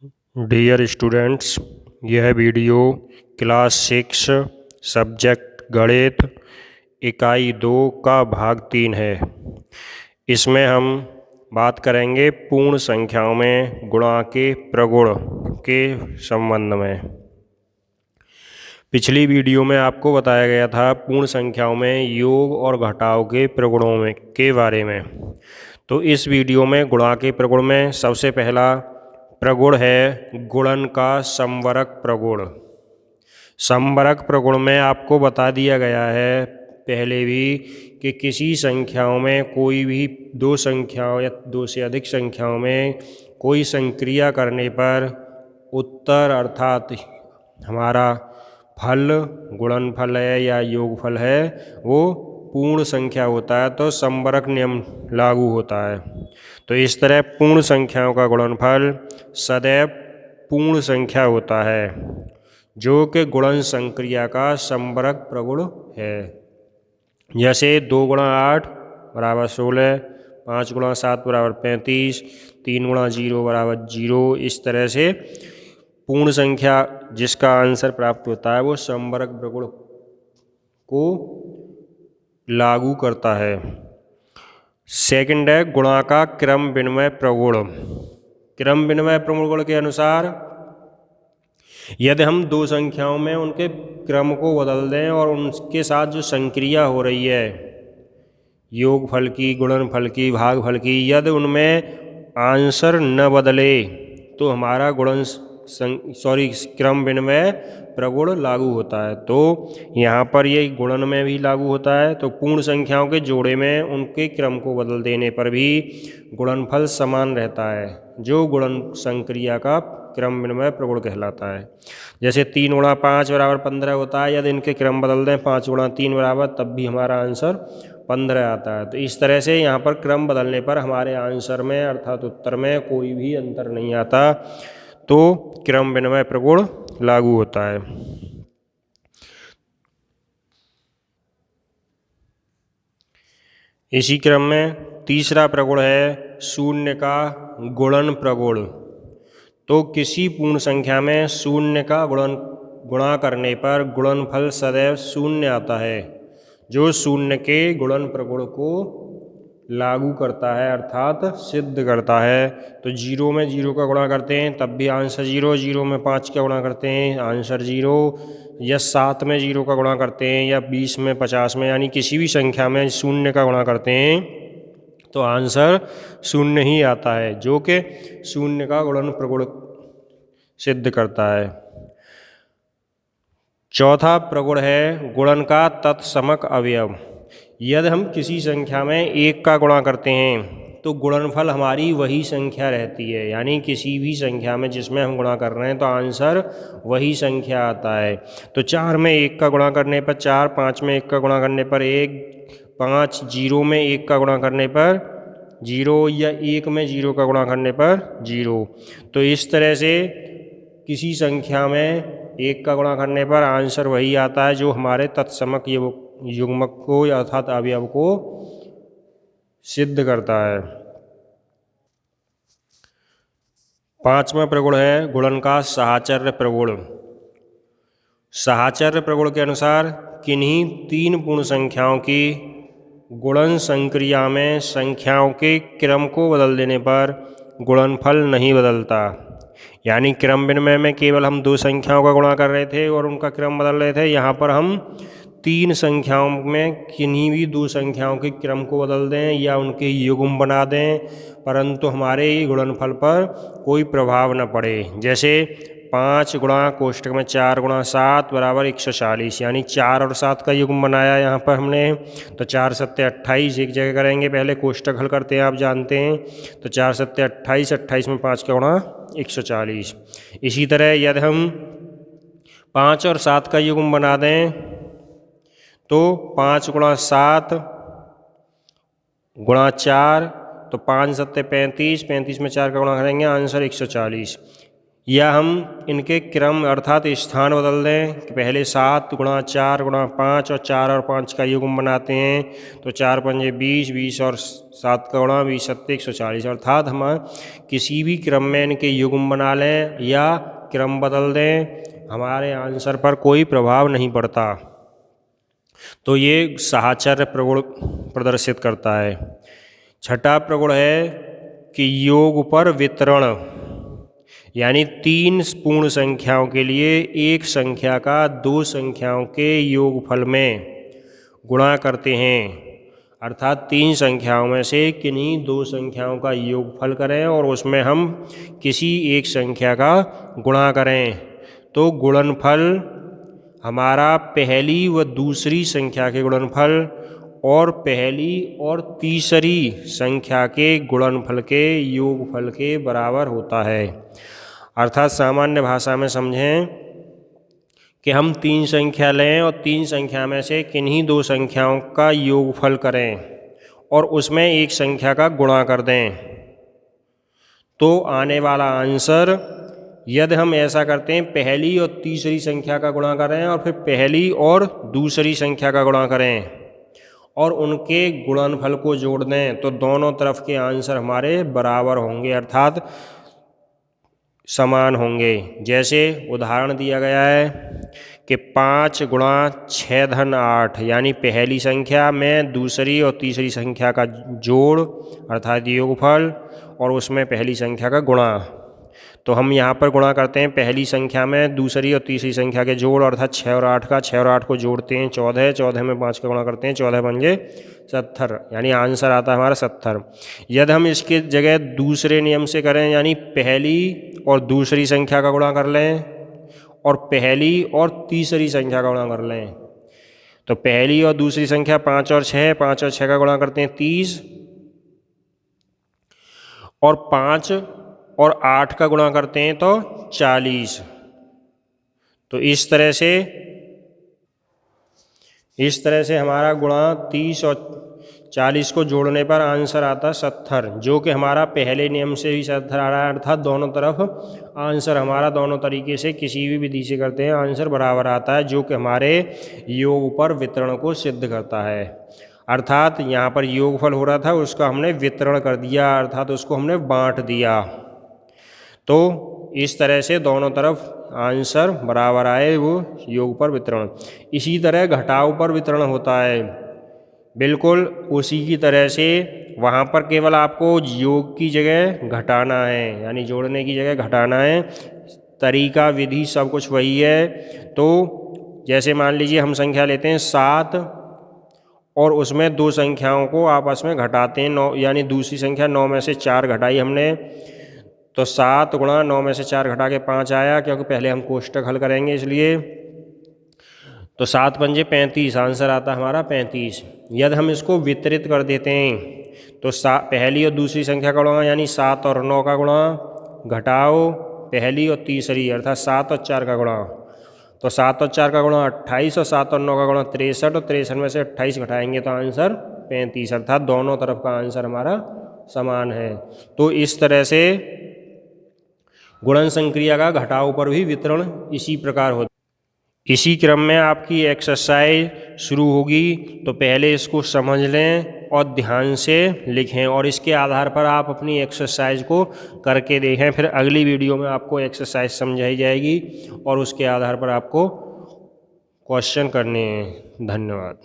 Dear students, यह video class 6 subject गणित इकाई 2 का भाग 3 है। इसमें हम बात करेंगे पूर्ण संख्याओं में गुणा के प्रगुण के संबंध में। पिछली वीडियो में आपको बताया गया था पूर्ण संख्याओं में योग और घटाव के प्रगुणों में के बारे में। तो इस वीडियो में गुणा के प्रगुण में सबसे पहला प्रगुण है गुणन का समवरक प्रगुण। समवरक प्रगुण में आपको बता दिया गया है पहले भी कि किसी संख्याओं में कोई भी दो संख्याओं या दो से अधिक संख्याओं में कोई संक्रिया करने पर उत्तर अर्थात हमारा फल गुणनफल है या योगफल है वो पूर्ण संख्या होता है, तो समवरक नियम लागू होता है। तो इस तरह पूर्ण संख्याओं का गुणनफल सदैव पूर्ण संख्या होता है जो कि गुणन संक्रिया का समवरक प्रगुण है। जैसे 2 गुणा 8 बराबर 16, 5 गुणा 7 बराबर 35, 3 गुणा 0 बराबर 0। इस तरह से पूर्ण संख्या जिसका आंसर प्राप्त होता है वो समवरक प्रगुण को लागू करता है। सेकंड है गुणा का क्रम विनिमय प्रगुण। क्रम विनिमय प्रगुण के अनुसार यदि हम दो संख्याओं में उनके क्रम को बदल दें और उनके साथ जो संक्रिया हो रही है योगफल की, गुणनफल की, भागफल की, यदि उनमें आंसर न बदले तो हमारा क्रम विनिमय प्रगुण लागू होता है। तो यहाँ पर ये गुणन में भी लागू होता है। तो पूर्ण संख्याओं के जोड़े में उनके क्रम को बदल देने पर भी गुणनफल समान रहता है, जो गुणन संक्रिया का क्रम विनिमय प्रगुण कहलाता है। जैसे 3 गुणा 5 बराबर 15 होता है, यदि इनके क्रम बदल दें 5 गुणा 3 बराबर, तब भी हमारा आंसर 15 आता है। तो इस तरह से यहाँ पर क्रम बदलने पर हमारे आंसर में अर्थात उत्तर में कोई भी अंतर नहीं आता, तो क्रम विनिमय प्रगुण लागू होता है। इसी क्रम में तीसरा प्रगुण है शून्य का गुणन प्रगुण। तो किसी पूर्ण संख्या में शून्य का गुणा करने पर गुणनफल सदैव शून्य आता है, जो शून्य के गुणन प्रगुण को लागू करता है अर्थात सिद्ध करता है। तो 0 में 0 का गुणा करते हैं तब भी आंसर 0, 0 में 5 का गुणा करते हैं आंसर 0, या 7 में 0 का गुणा करते हैं या 20 में 50 में, यानी किसी भी संख्या में शून्य का गुणा करते हैं तो आंसर शून्य ही आता है, जो कि शून्य का गुणन प्रगुण सिद्ध करता है। चौथा प्रगुण है गुणन का तत्समक अवयव। यदि हम किसी संख्या में 1 का गुणा करते हैं तो गुणनफल हमारी वही संख्या रहती है, यानी किसी भी संख्या में जिसमें हम गुणा कर रहे हैं तो आंसर वही संख्या आता है। तो 4 में 1 का गुणा करने पर 4, 5 में 1 का गुणा करने पर 1, 5, 0 में 1 का गुणा करने पर 0, या 1 में 0 का गुणा करने पर 0। तो इस तरह से किसी संख्या में 1 का गुणा करने पर आंसर वही आता है जो हमारे तत्समक युग्मक को अर्थात अवयव को सिद्ध करता है। पांचवा प्रगुण है गुणन का साहचर्य प्रगुण। साहचर्य प्रगुण के अनुसार किन्हीं 3 पूर्ण संख्याओं की गुणन संक्रिया में संख्याओं के क्रम को बदल देने पर गुणनफल नहीं बदलता। यानी क्रम विनिमय में केवल हम 2 संख्याओं का गुणा कर रहे थे और उनका क्रम बदल रहे थे, यहाँ पर हम 3 संख्याओं में किन्हीं भी 2 संख्याओं के क्रम को बदल दें या उनके युग्म बना दें, परंतु हमारे गुणनफल पर कोई प्रभाव न पड़े। जैसे 5 गुणा कोष्टक में 4 गुणा 7 बराबर 140, यानी 4 और 7 का युग्म बनाया यहाँ पर हमने। तो 4 सत्ते 28 एक जगह करेंगे, पहले कोष्टक हल करते हैं, आप जानते हैं। तो 4 सत्ते 28, 28 में 5 का गुणा 140। इसी तरह यदि हम 5 और 7 का युग्म बना दें तो 5 गुणा 7 गुणा 4, तो 5 सत्ते 35, 35 में 4 का गुणा करेंगे आंसर 140। या हम इनके क्रम अर्थात स्थान बदल दें कि पहले 7 गुणा 4 गुणा 5 और 4 और 5 का युग्म बनाते हैं, तो 4 पंजे 20, 20 और 7 का गुणा 20 सत्ते 140। अर्थात हम किसी भी क्रम में इनके युग्म बना लें या क्रम बदल दें, हमारे आंसर पर कोई प्रभाव नहीं पड़ता। तो ये साहचर्य प्रगुण प्रदर्शित करता है। छठा प्रगुण है कि योग पर वितरण, यानी 3 पूर्ण संख्याओं के लिए एक संख्या का 2 संख्याओं के योगफल में गुणा करते हैं। अर्थात 3 संख्याओं में से किन्हीं 2 संख्याओं का योगफल करें और उसमें हम किसी एक संख्या का गुणा करें, तो गुणनफल हमारा पहली व दूसरी संख्या के गुणनफल और पहली और तीसरी संख्या के गुणनफल के योगफल के बराबर होता है। अर्थात सामान्य भाषा में समझें कि हम 3 संख्या लें और 3 संख्या में से किन्हीं 2 संख्याओं का योगफल करें और उसमें एक संख्या का गुणा कर दें, तो आने वाला आंसर, यदि हम ऐसा करते हैं पहली और तीसरी संख्या का गुणा करें और फिर पहली और दूसरी संख्या का गुणा करें और उनके गुणनफल को जोड़ दें, तो दोनों तरफ के आंसर हमारे बराबर होंगे अर्थात समान होंगे। जैसे उदाहरण दिया गया है कि 5 गुणा 6 धन 8, यानी पहली संख्या में दूसरी और तीसरी संख्या का जोड़ अर्थात योगफल और उसमें पहली संख्या का गुणा। तो हम यहाँ पर गुणा करते हैं पहली संख्या में दूसरी और तीसरी संख्या के जोड़ अर्थात 6 और 8 का, 6 और 8 को जोड़ते हैं 14, 14 में 5 का गुणा करते हैं, 14 पंजे 70, यानी आंसर आता है हमारा 70। यदि हम इसके जगह दूसरे नियम से करें, यानी पहली और दूसरी संख्या का गुणा कर लें और पहली और तीसरी संख्या का गुणा कर लें, तो पहली और दूसरी संख्या 5 और 6, 5 और 6 का गुणा करते हैं 30 और 5 और 8 का गुणा करते हैं तो 40। तो इस तरह से हमारा गुणा 30 और 40 को जोड़ने पर आंसर आता है 70, जो कि हमारा पहले नियम से ही 70 आ रहा है। अर्थात दोनों तरफ आंसर हमारा दोनों तरीके से किसी भी विधि से करते हैं आंसर बराबर आता है, जो कि हमारे योग पर वितरण को सिद्ध करता है। अर्थात यहाँ पर योगफल हो रहा था, उसका हमने वितरण कर दिया अर्थात उसको हमने बांट दिया, तो इस तरह से दोनों तरफ आंसर बराबर आए, वो योग पर वितरण। इसी तरह घटाव पर वितरण होता है, बिल्कुल उसी की तरह से वहाँ पर केवल आपको योग की जगह घटाना है, यानी जोड़ने की जगह घटाना है। तरीका विधि सब कुछ वही है। तो जैसे मान लीजिए हम संख्या लेते हैं 7 और उसमें 2 संख्याओं को आपस में घटाते हैं 9, यानी दूसरी संख्या 9 में से 4 घटाई हमने, तो 7 गुणा 9 में से 4 घटा के 5 आया, क्योंकि पहले हम कोष्टक हल करेंगे इसलिए। तो 7 पंजे 35, आंसर आता हमारा 35। यदि हम इसको वितरित कर देते हैं तो पहली और दूसरी संख्या का गुणा यानी 7 और 9 का गुणा घटाओ पहली और तीसरी अर्थात 7 और 4 का गुणा, तो 7 और 4 का गुणा 28 और 7 और 9 का गुणा 63 और 63 में से 28 घटाएंगे तो आंसर 35, अर्थात दोनों तरफ का आंसर हमारा समान है। तो इस तरह से गुणन संक्रिया का घटाव पर भी वितरण इसी प्रकार होता है। इसी क्रम में आपकी एक्सरसाइज शुरू होगी, तो पहले इसको समझ लें और ध्यान से लिखें और इसके आधार पर आप अपनी एक्सरसाइज को करके देखें। फिर अगली वीडियो में आपको एक्सरसाइज समझाई जाएगी और उसके आधार पर आपको क्वेश्चन करने हैं। धन्यवाद।